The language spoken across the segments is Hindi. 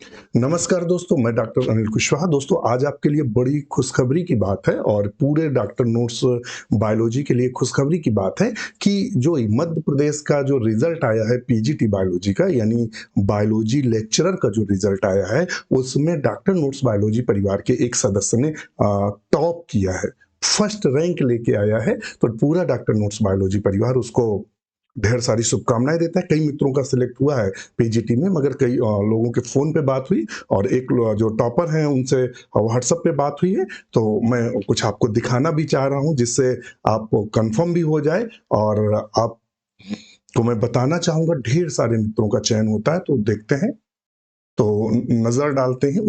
नमस्कार दोस्तों, मैं डॉक्टर अनिल कुशवाहा। दोस्तों, आज आपके लिए बड़ी खुशखबरी की बात है और पूरे डॉक्टर नोट्स बायोलॉजी के लिए खुशखबरी की बात है कि जो मध्य प्रदेश का जो रिजल्ट आया है पीजीटी बायोलॉजी का, यानी बायोलॉजी लेक्चरर का जो रिजल्ट आया है, उसमें डॉक्टर नोट्स बायोलॉजी परिवार के एक सदस्य ने टॉप किया है, फर्स्ट रैंक लेके आया है। तो पूरा डॉक्टर नोट्स बायोलॉजी परिवार उसको ढेर सारी शुभकामनाएं देता है। कई मित्रों का सिलेक्ट हुआ है पीजीटी में, मगर कई लोगों के फोन पे बात हुई और एक जो टॉपर हैं उनसे व्हाट्सएप पे बात हुई है। तो मैं कुछ आपको दिखाना भी चाह रहा हूं जिससे आपको कंफर्म भी हो जाए और आपको मैं बताना चाहूंगा। ढेर सारे मित्रों का चयन होता है, तो देखते हैं, तो नजर डालते हैं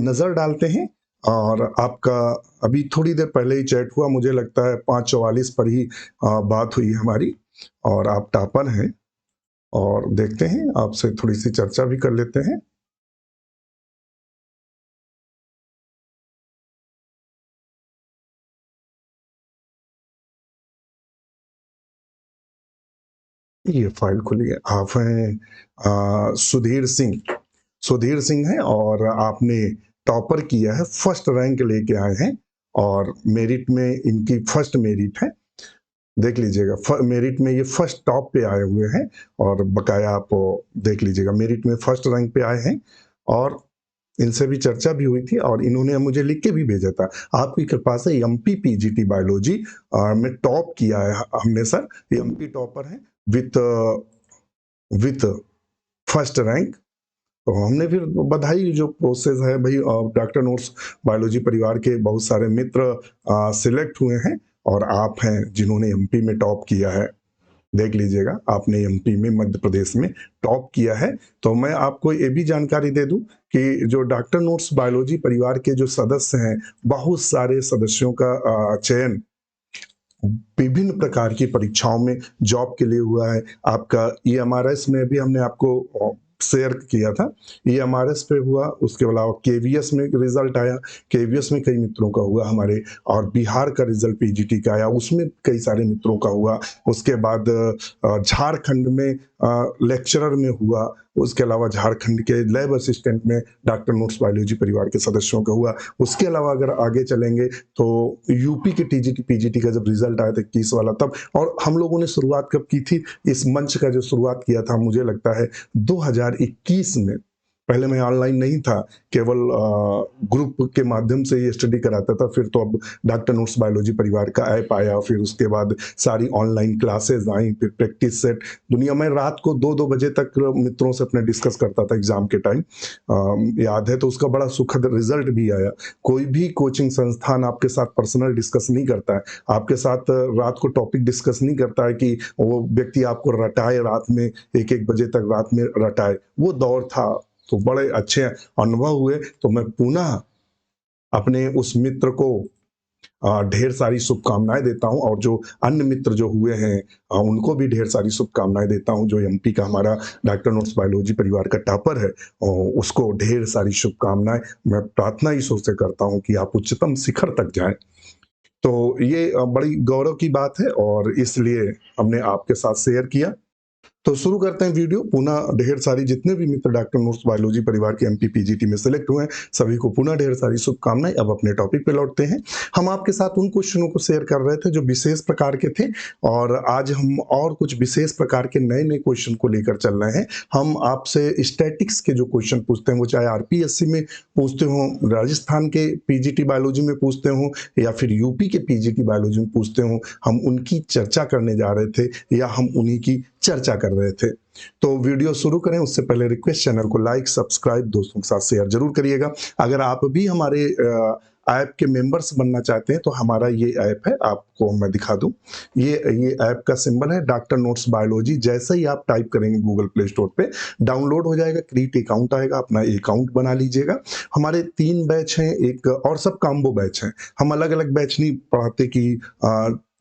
नजर डालते हैं। और आपका अभी थोड़ी देर पहले ही चैट हुआ, मुझे लगता है 5:44 पर ही बात हुई हमारी, और आप टॉपर हैं। और देखते हैं, आपसे थोड़ी सी चर्चा भी कर लेते हैं। ये फाइल खुली है। आप हैं सुधीर सिंह हैं और आपने टॉपर किया है, फर्स्ट रैंक लेके आए हैं और मेरिट में इनकी फर्स्ट मेरिट है। देख लीजिएगा, मेरिट में ये फर्स्ट टॉप पे आए हुए हैं और बकाया आप देख लीजिएगा, मेरिट में फर्स्ट रैंक पे आए हैं। और इनसे भी चर्चा भी हुई थी और इन्होंने मुझे लिख के भी भेजा था, आपकी कृपा से एमपी पीजीटी बायोलॉजी में टॉप किया है हमने सर। एमपी टॉपर है विथ विथ फर्स्ट रैंक। तो हमने फिर बधाई, जो प्रोसेस है भाई, डॉक्टर नोट्स बायोलॉजी परिवार के बहुत सारे मित्र सिलेक्ट हुए हैं और आप हैं जिन्होंने एमपी में टॉप किया है। देख लीजिएगा, आपने एमपी में, मध्य प्रदेश में टॉप किया है। तो मैं आपको ये भी जानकारी दे दूं कि जो डॉक्टर नोट्स बायोलॉजी परिवार के जो सदस्य हैं, बहुत सारे सदस्यों का चयन विभिन्न प्रकार की परीक्षाओं में जॉब के लिए हुआ है। आपका ईएमआरएस में भी हमने आपको शेयर किया था, ईएमआरएस पे हुआ, उसके अलावा केवीएस में रिजल्ट आया, केवीएस में कई मित्रों का हुआ हमारे, और बिहार का रिजल्ट पीजीटी का आया, उसमें कई सारे मित्रों का हुआ। उसके बाद झारखंड में लेक्चरर में हुआ, उसके अलावा झारखंड के लैब असिस्टेंट में डॉक्टर नोट्स बायोलॉजी परिवार के सदस्यों का हुआ। उसके अलावा अगर आगे चलेंगे तो यूपी के टीजीटी पीजीटी का जब रिजल्ट आया था 21 वाला, तब, और हम लोगों ने शुरुआत कब की थी इस मंच का, जो शुरुआत किया था मुझे लगता है 2021 में। पहले मैं ऑनलाइन नहीं था, केवल ग्रुप के माध्यम से ये स्टडी कराता था। फिर तो अब डॉक्टर नोट्स बायोलॉजी परिवार का ऐप आया, फिर उसके बाद सारी ऑनलाइन क्लासेस आई, फिर प्रैक्टिस सेट। दुनिया में रात को 2-2 बजे तक मित्रों से अपने डिस्कस करता था एग्जाम के टाइम, याद है। तो उसका बड़ा सुखद रिजल्ट भी आया। कोई भी कोचिंग संस्थान आपके साथ पर्सनल डिस्कस नहीं करता है, आपके साथ रात को टॉपिक डिस्कस नहीं करता है कि वो व्यक्ति आपको रटाए रात में, 1-1 बजे तक रात में रटाए। वो दौर था, तो बड़े अच्छे अनुभव हुए। तो मैं पुनः अपने उस मित्र को ढेर सारी शुभकामनाएं देता हूं, और जो अन्य मित्र जो हुए हैं उनको भी ढेर सारी शुभकामनाएं देता हूं। जो एमपी का हमारा डॉक्टर नोट्स बायोलॉजी परिवार का टॉपर है, उसको ढेर सारी शुभकामनाएं। मैं प्रार्थना ईश्वर से करता हूं कि आप उच्चतम शिखर तक जाएं। तो ये बड़ी गौरव की बात है और इसलिए हमने आपके साथ शेयर किया। तो शुरू करते हैं वीडियो। पुनः ढेर सारी, जितने भी मित्र डॉक्टर नोट्स बायोलॉजी परिवार के एमपी पीजीटी में सिलेक्ट हुए हैं, सभी को पुनः ढेर सारी शुभकामनाएं। अब अपने टॉपिक पे लौटते हैं। हम आपके साथ उन क्वेश्चनों को शेयर कर रहे थे जो विशेष प्रकार के थे, और आज हम और कुछ विशेष प्रकार के नए नए क्वेश्चन को लेकर चल रहे हैं। हम आपसे स्टैटिक्स के जो क्वेश्चन पूछते हैं, वो चाहे आरपीएससी में पूछते हो, राजस्थान के पीजीटी बायोलॉजी में पूछते हो, या फिर यूपी के पीजीटी बायोलॉजी में पूछते हो, हम उनकी चर्चा करने जा रहे थे, या हम उन्हीं की चर्चा कर रहे थे। तो वीडियो शुरू करें उससे पहले रिक्वेस्ट, चैनल को लाइक, सब्सक्राइब, दोस्तों के साथ शेयर जरूर करिएगा। अगर आप भी हमारे ऐप के मेंबर्स बनना चाहते हैं तो हमारा ये ऐप है, आपको मैं दिखा दूं। ये ऐप का सिंबल है डॉक्टर नोट्स बायोलॉजी। जैसे ही आप टाइप करेंगे गूगल प्ले स्टोर पे, डाउनलोड हो जाएगा, क्रिएट अकाउंट आएगा, अपना अकाउंट बना लीजिएगा। हमारे 3 बैच हैं, एक और सब कॉम्बो बैच हैं। हम अलग अलग बैच नहीं पढ़ाते कि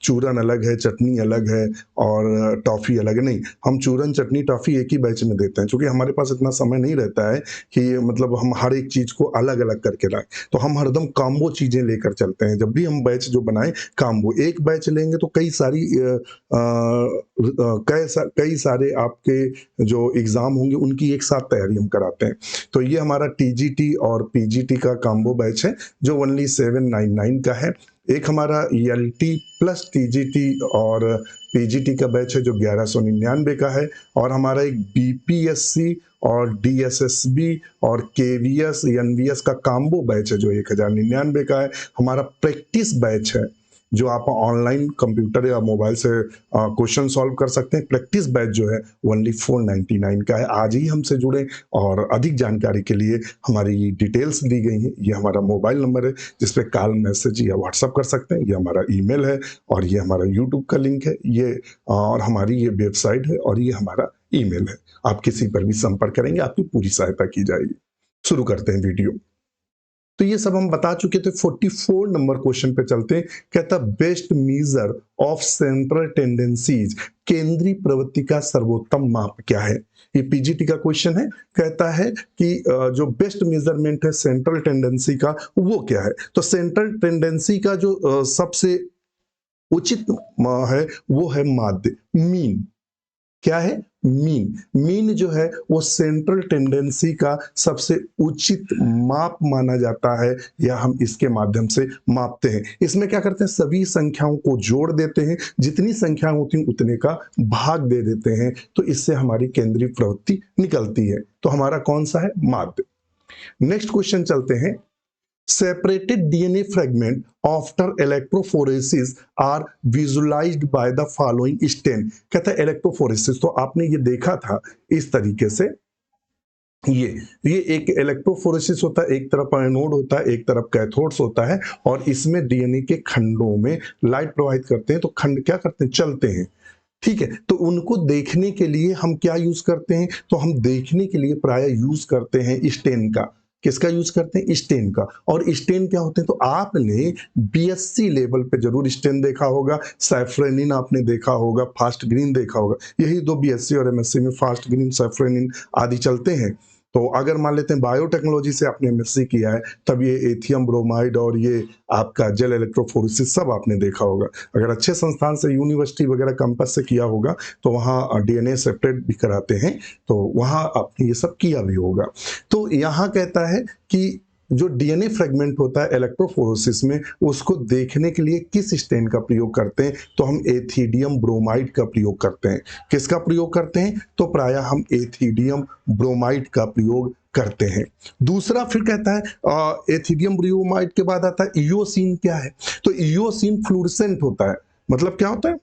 चूरन अलग है, चटनी अलग है और टॉफ़ी अलग है, नहीं, हम चूरन, चटनी, टॉफ़ी एक ही बैच में देते हैं। चूँकि हमारे पास इतना समय नहीं रहता है कि मतलब हम हर एक चीज़ को अलग-अलग करके लाएँ, तो हम हरदम कॉम्बो चीज़ें लेकर चलते हैं। जब भी हम बैच जो बनाएँ, कॉम्बो, एक बैच लेंगे तो कई सारी कई सारे आपके जो एग्ज़ाम होंगे उनकी एक साथ तैयारी हम कराते हैं। तो ये हमारा टीजीटी और पीजीटी का कॉम्बो बैच है जो ओनली 799 का है। एक हमारा एलटी प्लस टीजीटी और पीजीटी का बैच है जो 1199 का है, और हमारा एक बीपीएससी और डीएसएसबी और केवीएस एनवीएस का कॉम्बो बैच है जो 1099 का है। हमारा प्रैक्टिस बैच है जो आप ऑनलाइन कंप्यूटर या मोबाइल से क्वेश्चन सॉल्व कर सकते हैं। प्रैक्टिस बैच जो है ओनली 499 का है। आज ही हमसे जुड़ें और अधिक जानकारी के लिए हमारी डिटेल्स दी गई हैं। ये हमारा मोबाइल नंबर है जिस पे कॉल, मैसेज या व्हाट्सएप कर सकते हैं। ये हमारा ईमेल है और ये हमारा यूट्यूब का लिंक है, ये और हमारी ये वेबसाइट है और ये हमारा ईमेल है। आप किसी पर भी संपर्क करेंगे, आपकी पूरी सहायता की जाएगी। शुरू करते हैं वीडियो। तो ये सब हम बता चुके थे। 44 नंबर क्वेश्चन पे चलते हैं। कहता best measure of central tendencies, केंद्रीय प्रवृत्ति का सर्वोत्तम माप क्या है? ये पीजीटी का क्वेश्चन है। कहता है कि जो बेस्ट मेजरमेंट है सेंट्रल टेंडेंसी का वो क्या है? तो सेंट्रल टेंडेंसी का जो सबसे उचित है वो है माध्य, मीन। क्या है? मीन। मीन जो है वो सेंट्रल टेंडेंसी का सबसे उचित माप माना जाता है, या हम इसके माध्यम से मापते हैं। इसमें क्या करते हैं, सभी संख्याओं को जोड़ देते हैं, जितनी संख्याएं होती हैं उतने का भाग दे देते हैं, तो इससे हमारी केंद्रीय प्रवृत्ति निकलती है। तो हमारा कौन सा है? माध्य। नेक्स्ट क्वेश्चन चलते हैं। Separated DNA fragment after electrophoresis are visualized by the following stain। कहता है इलेक्ट्रोफोरेसिस, तो आपने ये देखा था इस तरीके से। ये एक इलेक्ट्रोफोरेसिस होता है, एक तरफ एनोड होता है, एक तरफ कैथोड्स होता है, और इसमें डीएनए के खंडों में लाइट प्रवाहित करते हैं, तो खंड क्या करते हैं? चलते हैं। ठीक है, तो उनको देखने के लिए हम क्या यूज करते हैं? तो हम देखने के लिए प्राय यूज करते हैं स्टेन का। किसका यूज करते हैं? स्टेन का। और स्टेन क्या होते हैं? तो आपने बीएससी लेवल पे जरूर स्टेन देखा होगा, सैफ्रेनिन आपने देखा होगा, फास्ट ग्रीन देखा होगा। यही दो बीएससी और एमएससी में फास्ट ग्रीन, सैफ्रेनिन आदि चलते हैं। तो अगर मान लेते हैं बायोटेक्नोलॉजी से आपने एमएससी किया है, तब ये एथियम ब्रोमाइड और ये आपका जेल इलेक्ट्रोफोरेसिस सब आपने देखा होगा। अगर अच्छे संस्थान से, यूनिवर्सिटी वगैरह कैंपस से किया होगा, तो वहाँ डीएनए सेपरेट भी कराते हैं, तो वहाँ आपने ये सब किया भी होगा। तो यहाँ कहता है कि जो डीएनए फ्रेगमेंट होता है इलेक्ट्रोफोरेसिस में, उसको देखने के लिए किस स्टेन का प्रयोग करते हैं? तो हम एथिडियम ब्रोमाइड का प्रयोग करते हैं। किसका प्रयोग करते हैं? तो प्रायः हम एथिडियम ब्रोमाइड का प्रयोग करते हैं। दूसरा फिर कहता है एथिडियम ब्रोमाइड के बाद आता है इयोसिन। क्या है? तो इयोसिन फ्लोरेसेंट होता है। मतलब क्या होता है?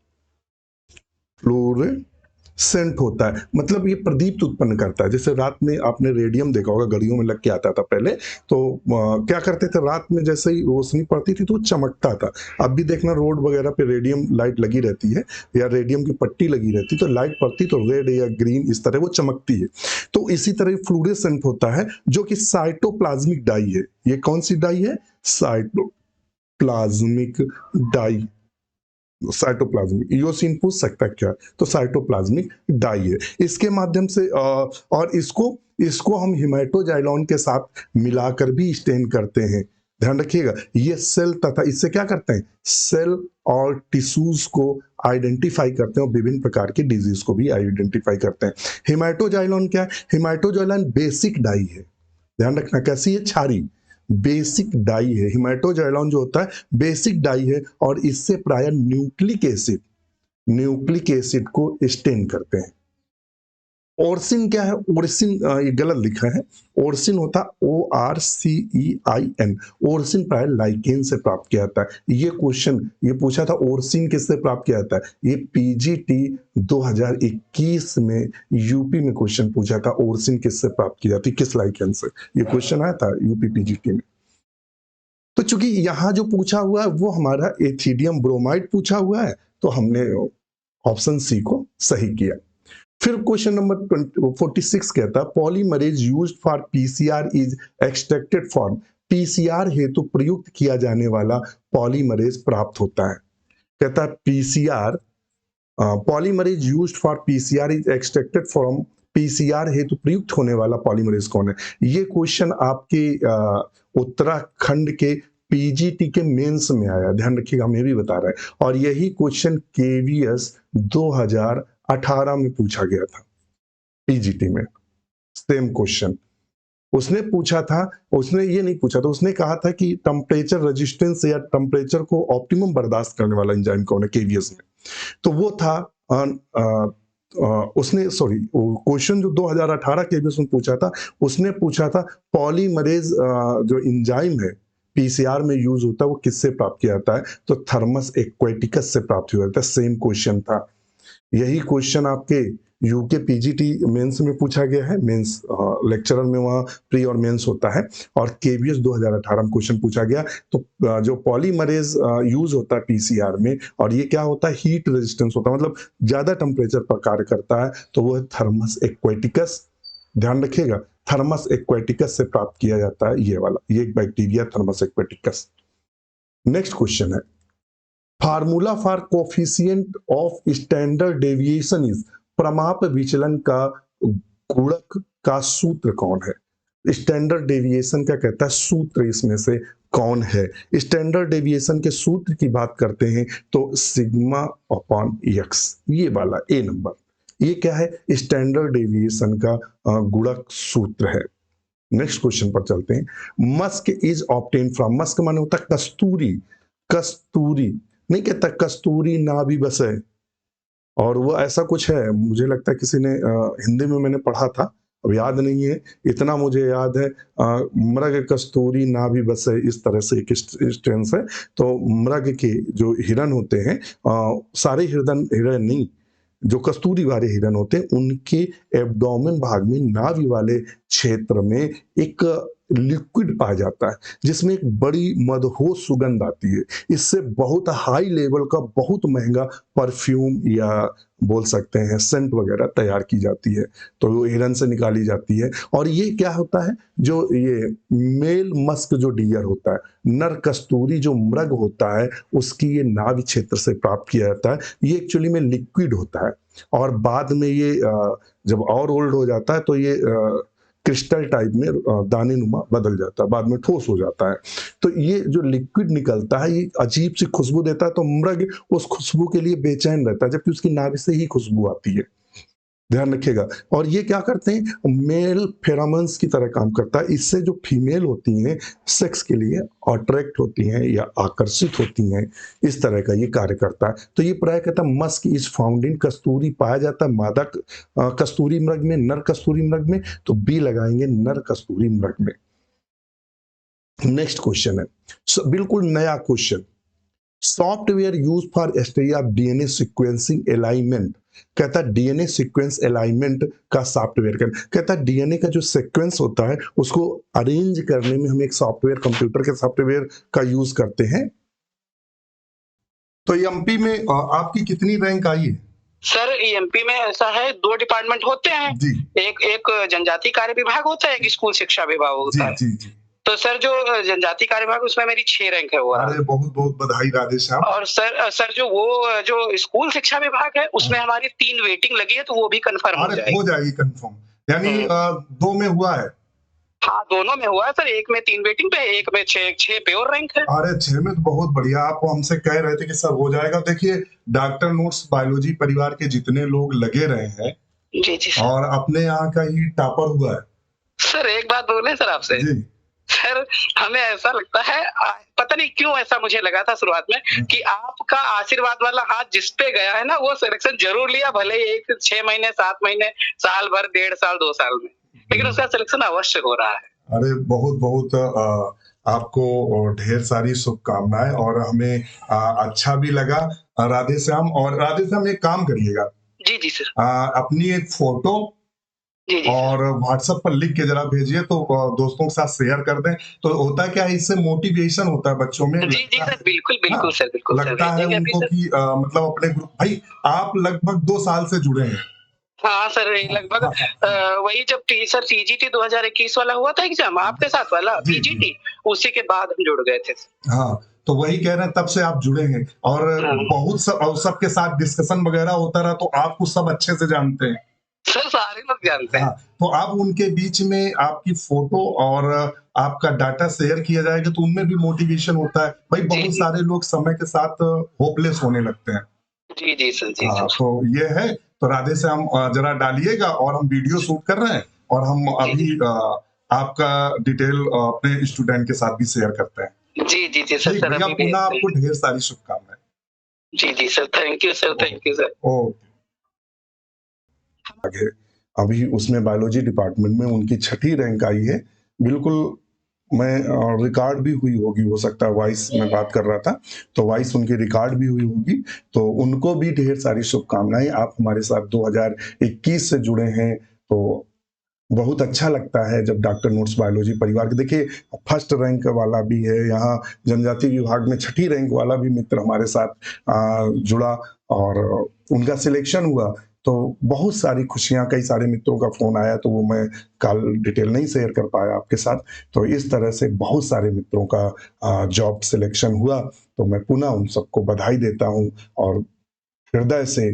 फ्लोरेसेंट होता है, मतलब ये प्रदीप्त उत्पन्न करता है। जैसे रात में आपने रेडियम देखा होगा, घड़ियों में लग के आता था पहले, तो क्या करते थे, रात में जैसे ही रोशनी पड़ती थी तो वो चमकता था। अब भी देखना रोड वगैरह पे रेडियम लाइट लगी रहती है या रेडियम की पट्टी लगी रहती है, तो लाइट पड़ती तो रेड या ग्रीन इस तरह वो चमकती है। तो इसी तरह फ्लोरेसेंट होता है, जो कि साइटोप्लाज्मिक डाई है। ये कौन सी डाई है? Cytoplasmic dye. साइटोप्लाज्मिक, इयोसिन पूछ सकता है क्या? तो साइटोप्लाज्मिक डाई है। इसके माध्यम से और इसको हम हिमेटोजाइलॉन के साथ मिलाकर भी स्टेन करते हैं। ध्यान रखिएगा, ये सेल तथा इससे क्या करते हैं? सेल और टिश्यूज को आइडेंटिफाई करते हैं और विभिन्न प्रकार के डिजीज को भी आइडेंटिफाई करते हैं। हिमेटोजाइलॉन क्या है? हिमेटोजाइलॉन बेसिक डाई है। ध्यान रखना, कैसी है? क्षारी बेसिक डाई है। हिमेटोजाइलॉन जो होता है बेसिक डाई है, और इससे प्राय न्यूक्लिक एसिड को स्टेन करते हैं। ओरसिन क्या है? ओरसिन ये गलत लिखा है। ओरसिन होता ORCEIN। ओरसिन प्राय लाइकेन से प्राप्त किया जाता है। ये क्वेश्चन ये पूछा था, ओरसिन किससे प्राप्त किया जाता है? ये पीजीटी 2021 में यूपी में क्वेश्चन पूछा था, ओरसिन किससे प्राप्त की जाती, किस लाइकेन से? ये क्वेश्चन आया था यूपी पीजीटी में। तो चूंकि यहां जो पूछा हुआ है वो हमारा एथिडियम ब्रोमाइड पूछा हुआ है, तो हमने ऑप्शन सी को सही किया। फिर क्वेश्चन नंबर 46 कहता है polymerase used for PCR is extracted from. PCR हेतु प्रयुक्त किया जाने वाला पॉलीमरेज प्राप्त होता है। कहता है PCR polymerase used for PCR is extracted from PCR हेतु प्रयुक्त होने वाला पॉलीमरेज कौन है? ये क्वेश्चन आपके उत्तराखंड के पीजीटी के मेंस में आया, ध्यान रखिएगा, मैं भी बता रहा है। और यही क्वेश्चन केवीएस 2018 में पूछा गया था पीजीटी में, सेम क्वेश्चन उसने पूछा था। उसने ये नहीं पूछा था, उसने कहा था कि टेम्परेचर रेजिस्टेंस या टेम्परेचर को ऑप्टिमम बर्दाश्त करने वाला एंजाइम कौन है केवीएस में, तो वो था उसने सॉरी क्वेश्चन जो 2018 केवीएस में पूछा था, उसने पूछा था पॉलीमरेज जो एंजाइम है पीसीआर में यूज होता है वो किससे प्राप्त किया जाता है, तो थर्मस एक्वेटिकस से प्राप्त हुआ था। सेम क्वेश्चन था, यही क्वेश्चन आपके यूके पीजीटी मेंस में पूछा गया है, मेंस लेक्चरर में वहाँ प्री और मेंस होता है, और केवीएस 2018 में क्वेश्चन पूछा गया। तो जो पॉलीमरेज यूज होता है पीसीआर में, और ये क्या होता है, हीट रेजिस्टेंस होता है, मतलब ज्यादा टेम्परेचर पर कार्य करता है, तो वो है थर्मस एक्वेटिकस। ध्यान रखिएगा, थर्मस एक्वेटिकस से प्राप्त किया जाता है ये वाला, ये एक bacteria Thermus aquaticus. Next question है, formula for coefficient of standard deviation is, प्रमाप विचलन का गुणक का सूत्र कौन है? स्टैंडर्ड डेविएशन का कहता है सूत्र इसमें से कौन है? स्टैंडर्ड डेविएशन के सूत्र की बात करते हैं तो सिग्मा अपॉन एक्स, ये वाला ए नंबर, ये क्या है, स्टैंडर्ड डेविएशन का गुणक सूत्र है। नेक्स्ट क्वेश्चन पर चलते हैं, Musk is obtain from, Musk माने होता है कस्तूरी, कस्तूरी नहीं कहता कस्तूरी ना भी बसे, और वो ऐसा कुछ है, मुझे लगता है किसी ने हिंदी में मैंने पढ़ा था, अब याद नहीं है, इतना मुझे याद है मृग कस्तूरी ना भी बसे, इस तरह से एक स्टेंस है। तो मृग के जो हिरन होते हैं, सारे हिरन नहीं, जो कस्तूरी वाले हिरन होते हैं उनके एब्डोमेन भाग में नाभि वाले क्षेत्र में एक लिक्विड पाया जाता है जिसमें एक बड़ी मदहोश सुगंध आती है। इससे बहुत हाई लेवल का बहुत महंगा परफ्यूम या बोल सकते हैं सेंट वगैरह तैयार की जाती है, तो वो हिरन से निकाली जाती है। और ये क्या होता है, जो ये मेल मस्क जो डियर होता है, नर कस्तूरी जो मृग होता है, उसकी ये नाभि क्षेत्र से प्राप्त किया जाता है। ये एक्चुअली में लिक्विड होता है, और बाद में ये जब और ओल्ड हो जाता है तो ये क्रिस्टल टाइप में दाने नुमा बदल जाता है, बाद में ठोस हो जाता है। तो ये जो लिक्विड निकलता है ये अजीब सी खुशबू देता है, तो मृग उस खुशबू के लिए बेचैन रहता है, जबकि उसकी नाभि से ही खुशबू आती है, ध्यान रखिएगा। और ये क्या करते हैं, मेल फेरामन्स की तरह काम करता है। इससे जो फीमेल होती हैं सेक्स के लिए अट्रैक्ट होती हैं या आकर्षित होती हैं, इस तरह का ये कार्य करता है। तो ये प्राय कहता है मस्क इज फाउंड इन, कस्तूरी पाया जाता है मादा कस्तूरी मृग में, नर कस्तूरी मृग में, तो बी लगाएंगे नर कस्तूरी मृग में। नेक्स्ट क्वेश्चन है, बिल्कुल नया question, software use for study of DNA sequencing alignment, कहता है डीएनए सीक्वेंस अलाइनमेंट का सॉफ्टवेयर कहता है डीएनए का जो सीक्वेंस होता है उसको अरेंज करने में हम एक सॉफ्टवेयर, कंप्यूटर के सॉफ्टवेयर का यूज करते हैं। तो एमपी में आपकी कितनी रैंक आई है? सर एमपी में ऐसा है, 2 डिपार्टमेंट होते हैं जी। एक जनजाति कार्य विभाग होता है, एक स्कूल शिक्षा विभाग होता है। जी, जी, जी। तो सर जो जनजाति कार्य विभाग उसमें मेरी 6 रैंक है वो। अरे बहुत बहुत बधाई राधेश साहब। और सर जो स्कूल शिक्षा विभाग है उसमें हमारी 3 वेटिंग लगी है, तो वो भी कंफर्म हो जाएगी। हो जाएगी कंफर्म, यानी 2 में हुआ है। हाँ दोनों में हुआ है सर, एक में 3 वेटिंग पे, एक में 6 प्योर रैंक है। अरे 6 में तो बहुत बढ़िया। आप हमसे कह रहे थे कि सर हो जाएगा, देखिए डॉक्टर नोट्स बायोलॉजी परिवार के जितने लोग लगे रहे हैं जी जी सर, और अपने यहाँ का ही टॉपर हुआ है। सर एक बात बोले सर आपसे जी। सर, हमें ऐसा लगता है, पता नहीं क्यों ऐसा मुझे लगा था शुरुआत में कि आपका आशीर्वाद वाला हाथ जिस पे गया है ना वो सिलेक्शन जरूर लिया, भले ही 6 महीने 7 महीने साल भर 1.5 साल 2 साल में, लेकिन उसका सिलेक्शन अवश्य हो रहा है। अरे बहुत बहुत आपको ढेर सारी शुभकामनाएं, और हमें अच्छा भी लगा राधे श्याम। और राधे श्याम एक काम करिएगा, जी जी सर, अपनी एक फोटो जी जी और व्हाट्सएप पर लिख के जरा भेजिए, तो दोस्तों के साथ शेयर कर दें। तो होता क्या है, इससे मोटिवेशन होता है बच्चों में। जी जी सर, बिल्कुल बिल्कुल सर, बिल्कुल लगता है उनको कि मतलब अपने ग्रुप, भाई आप लगभग 2 साल से जुड़े हैं। हाँ सर, लगभग वही जब सर टीजीटी 2021 वाला हुआ था एग्जाम आपके साथ वाला पीजीटी, उसी के बाद हम जुड़ गए थे। हाँ तो वही कह रहे हैं तब से आप जुड़े हैं और बहुत सब और सबके साथ डिस्कशन वगैरह होता रहा, तो आपको सब अच्छे से जानते हैं। सर सारे लोग जानते हैं। हाँ, तो अब उनके बीच में आपकी फोटो और आपका डाटा शेयर किया जाएगा, तो उनमें भी मोटिवेशन होता है। भाई जी, बहुत जी। सारे लोग समय के साथ होपलेस होने लगते हैं। जी, जी सर, जी हाँ, सर। तो ये है, तो राधे श्याम जरा डालिएगा, और हम वीडियो शूट कर रहे हैं, और हम जी, अभी जी। आपका डिटेल अपने स्टूडेंट के साथ भी शेयर करते हैं। जी, जी, जी सर, ठीक सर भैया, अभी पुनः भेजते आपको हैं। ढेर सारी शुभकामनाएँ। जी, जी sir, thank you sir, thank you sir. Okay. आगे अभी उसमें बायोलॉजी डिपार्टमेंट में उनकी 6ठी रैंक आई है। बिल्कुल मैं रिकॉर्ड भी हुई होगी, हो सकता है वॉइस में बात कर रहा था, तो वॉइस उनकी रिकॉर्ड भी हुई होगी, तो उनको भी ढेर सारी शुभकामनाएँ। आप हमारे साथ 2021 से जुड़े हैं, तो बहुत अच्छा लगता है जब डॉक्टर नोट्स बायोलॉजी परिवार के, देखिए फर्स्ट रैंक वाला भी है यहाँ, जनजाति विभाग में 6ठी रैंक वाला भी मित्र हमारे साथ जुड़ा और उनका सिलेक्शन हुआ, तो बहुत सारी खुशियाँ, कई सारे मित्रों का फ़ोन आया, तो वो मैं कल डिटेल नहीं शेयर कर पाया आपके साथ। तो इस तरह से बहुत सारे मित्रों का जॉब सिलेक्शन हुआ, तो मैं पुनः उन सबको बधाई देता हूँ और हृदय से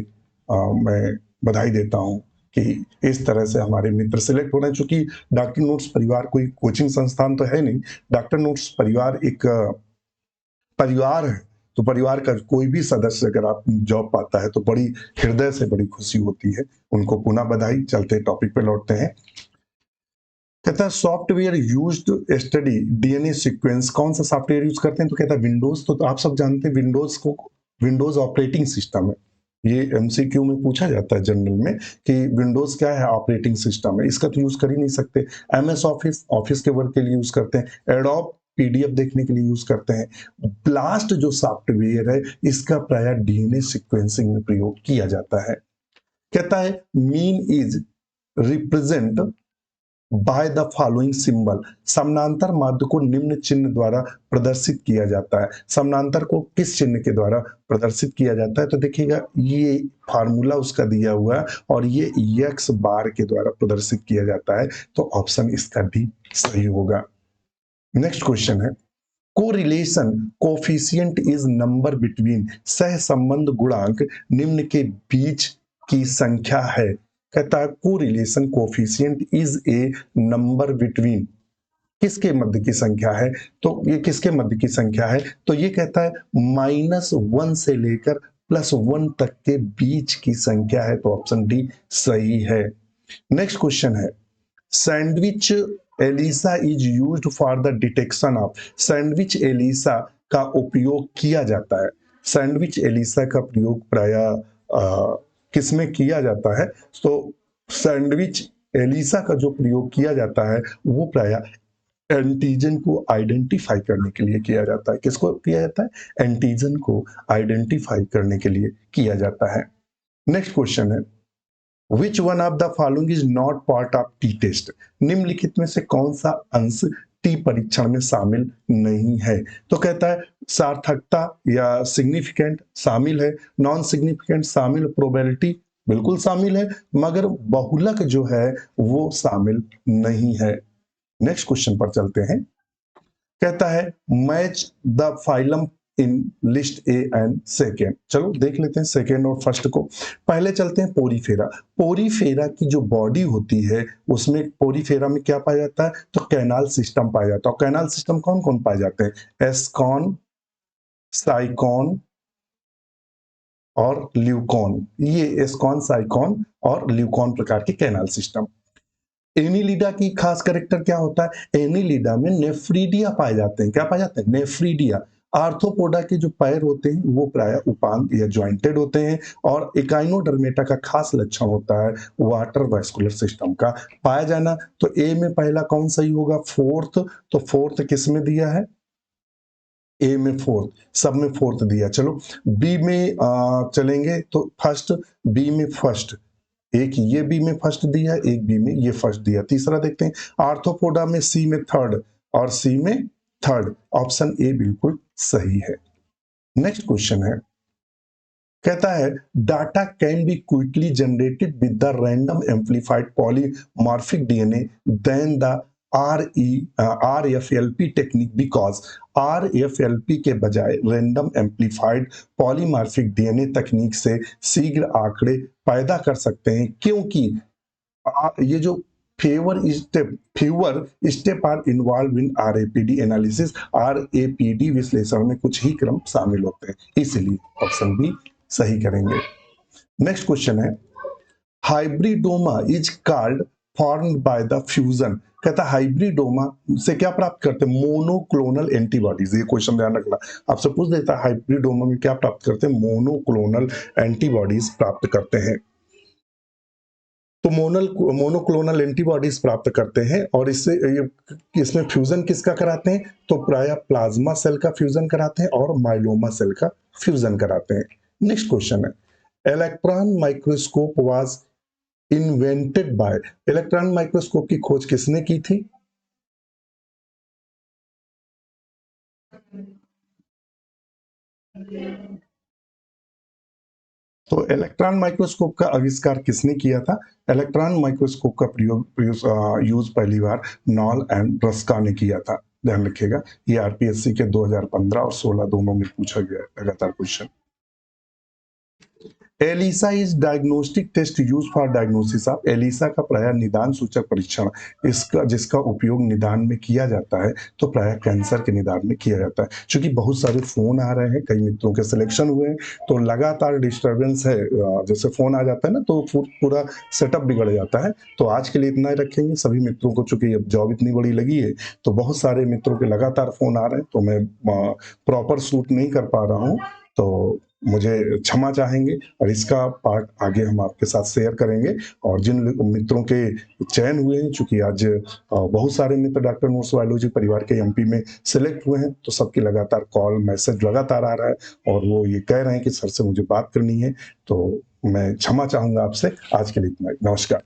मैं बधाई देता हूँ कि इस तरह से हमारे मित्र सिलेक्ट हो रहे हैं। चूँकि डॉक्टर नोट्स परिवार कोई कोचिंग संस्थान तो है नहीं, डॉक्टर नोट्स परिवार एक परिवार है, तो परिवार का कोई भी सदस्य अगर आप जॉब पाता है, तो बड़ी हृदय से बड़ी खुशी होती है। उनको पुनः बधाई। चलते टॉपिक पे लौटते हैं। कहता है software used study DNA sequence, कौन सा सॉफ्टवेयर यूज करते हैं, तो कहता है विंडोज, तो आप सब जानते हैं विंडोज को, विंडोज ऑपरेटिंग सिस्टम है। ये एमसीक्यू में पूछा जाता है जनरल में कि विंडोज क्या है, ऑपरेटिंग सिस्टम है, इसका तो यूज कर ही नहीं सकते। एमएस ऑफिस, ऑफिस के वर्क के लिए यूज करते हैं। एडोब पीडीएफ देखने के लिए यूज करते हैं। ब्लास्ट जो सॉफ्टवेयर है, इसका प्राय डीएनए सीक्वेंसिंग में प्रयोग किया जाता है। कहता है mean is represent by the following symbol, समानांतर माध्य को निम्न चिन्ह द्वारा प्रदर्शित किया जाता है। समानांतर को किस चिन्ह के द्वारा प्रदर्शित किया जाता है, तो देखिएगा ये फार्मूला उसका दिया हुआ है और ये एक्स बार के द्वारा प्रदर्शित किया जाता है, तो ऑप्शन इसका भी सही होगा। नेक्स्ट क्वेश्चन है correlation coefficient is number between, सह संबंध गुणांक निम्न के बीच की संख्या है। कहता है correlation coefficient is a number between, किसके मध्य की संख्या है, तो ये किसके मध्य की संख्या है, तो ये कहता है -1 से लेकर +1 तक के बीच की संख्या है, तो ऑप्शन डी सही है। नेक्स्ट क्वेश्चन है sandwich ELISA is used for the detection of, sandwich ELISA का उपयोग किया जाता है। सैंडविच एलिसा का प्रयोग प्राय किसमें किया जाता है, तो सैंडविच एलिसा का जो प्रयोग किया जाता है वो प्राय एंटीजन को आइडेंटिफाई करने के लिए किया जाता है। किसको किया जाता है, एंटीजन को आइडेंटिफाई करने के लिए किया जाता है। नेक्स्ट क्वेश्चन है which one of the following is not part of T test, निम्नलिखित में से कौन सा अंश टी परीक्षण में शामिल नहीं है, तो कहता है सार्थकता या सिग्निफिकेंट शामिल है, नॉन सिग्निफिकेंट शामिल, प्रोबेबिलिटी बिल्कुल शामिल है, मगर बहुलक जो है वो शामिल नहीं है। नेक्स्ट क्वेश्चन पर चलते हैं। कहता है match the phylum in list A and second, चलो देख लेते हैं सेकेंड और फर्स्ट को। पहले चलते हैं पोरीफेरा। पोरीफेरा की जो बॉडी होती है उसमें पोरीफेरा में क्या पाया जाता है, तो कैनाल सिस्टम पाया जाता है। कैनाल सिस्टम कौन कौन पाए जाते हैं, एस्कॉन, साइकॉन और ल्यूकॉन, ये एस्कॉन, साइकॉन और ल्यूकॉन प्रकार के कैनाल सिस्टम। एनिलिडा की खास कैरेक्टर क्या होता है, एनिलिडा में नेफ्रीडिया पाए जाते हैं। क्या पाए जाते हैं, नेफ्रीडिया। आर्थ्रोपोडा के जो पैर होते हैं वो प्राय उपांग या ज्वाइंटेड होते हैं, और एकाइनोडर्मेटा का खास लक्षण होता है वाटर वैस्कुलर सिस्टम का पाया जाना। तो ए में पहला कौन सही होगा, फोर्थ, तो फोर्थ किस में दिया है, ए में फोर्थ, सब में फोर्थ दिया। चलो बी में चलेंगे तो फर्स्ट, बी में फर्स्ट, एक ये बी में फर्स्ट दिया, एक बी में ये फर्स्ट दिया। तीसरा देखते हैं आर्थ्रोपोडा में सी में थर्ड और सी में थर्ड, ऑप्शन ए बिल्कुल सही है। नेक्स्ट क्वेश्चन है कहता है data can be quickly generated with the random amplified polymorphic DNA than the RFLP technique because RFLP के बजाय रैंडम एम्पलीफाइड पॉलीमॉर्फिक डीएनए तकनीक से शीघ्र आंकड़े पैदा कर सकते हैं, क्योंकि ये जो fewer step are involve in RAPD analysis, RAPD विश्लेषण में कुछ ही क्रम शामिल होते हैं, इसलिए ऑप्शन बी सही करेंगे। नेक्स्ट क्वेश्चन है, hybridoma is called formed by the fusion. कहता है हाइब्रिडोमा से क्या प्राप्त करते हैं? Monoclonal antibodies. ये क्वेश्चन ध्यान रखना, आपसे पूछ देता है हाइब्रिडोमा में क्या प्राप्त करते हैं? मोनोक्लोनल एंटीबॉडीज प्राप्त करते हैं। तो मोनोक्लोनल एंटीबॉडीज प्राप्त करते हैं और इसमें फ्यूजन किसका कराते हैं? तो प्राय प्लाज्मा सेल का फ्यूजन कराते हैं और माइलोमा सेल का फ्यूजन कराते हैं। नेक्स्ट क्वेश्चन है, electron microscope was invented by. Electron microscope की खोज किसने की थी? तो इलेक्ट्रॉन माइक्रोस्कोप का आविष्कार किसने किया था? इलेक्ट्रॉन माइक्रोस्कोप का यूज पहली बार नॉल एंड रस्का ने किया था। ध्यान रखिएगा, ये आरपीएससी के 2015 और 16 दोनों में पूछा गया लगातार question. ELISA is diagnostic test use for diagnosis of. ELISA का प्राय निदान सूचक परीक्षण जिसका उपयोग निदान में किया जाता है, तो प्राय कैंसर के निदान में किया जाता है। क्योंकि बहुत सारे फोन आ रहे हैं, कई मित्रों के सिलेक्शन हुए हैं, तो लगातार डिस्टरबेंस है। जैसे फोन आ जाता है ना, तो पूरा सेटअप बिगड़ जाता है। तो आज के लिए इतना ही रखेंगे। सभी मित्रों को चूंकि अब जॉब इतनी बड़ी लगी है, तो बहुत सारे मित्रों के लगातार फोन आ रहे हैं, तो मैं प्रॉपर शूट नहीं कर पा रहा हूँ, तो मुझे क्षमा चाहेंगे। और इसका पार्ट आगे हम आपके साथ शेयर करेंगे। और जिन मित्रों के चयन हुए हैं, चूंकि आज बहुत सारे मित्र डॉक्टर नोट्स बायोलॉजी परिवार के एमपी में सिलेक्ट हुए हैं, तो सबकी लगातार कॉल मैसेज लगातार आ रहा है और वो ये कह रहे हैं कि सर से मुझे बात करनी है। तो मैं क्षमा चाहूंगा आपसे। आज के लिए इतना ही। नमस्कार।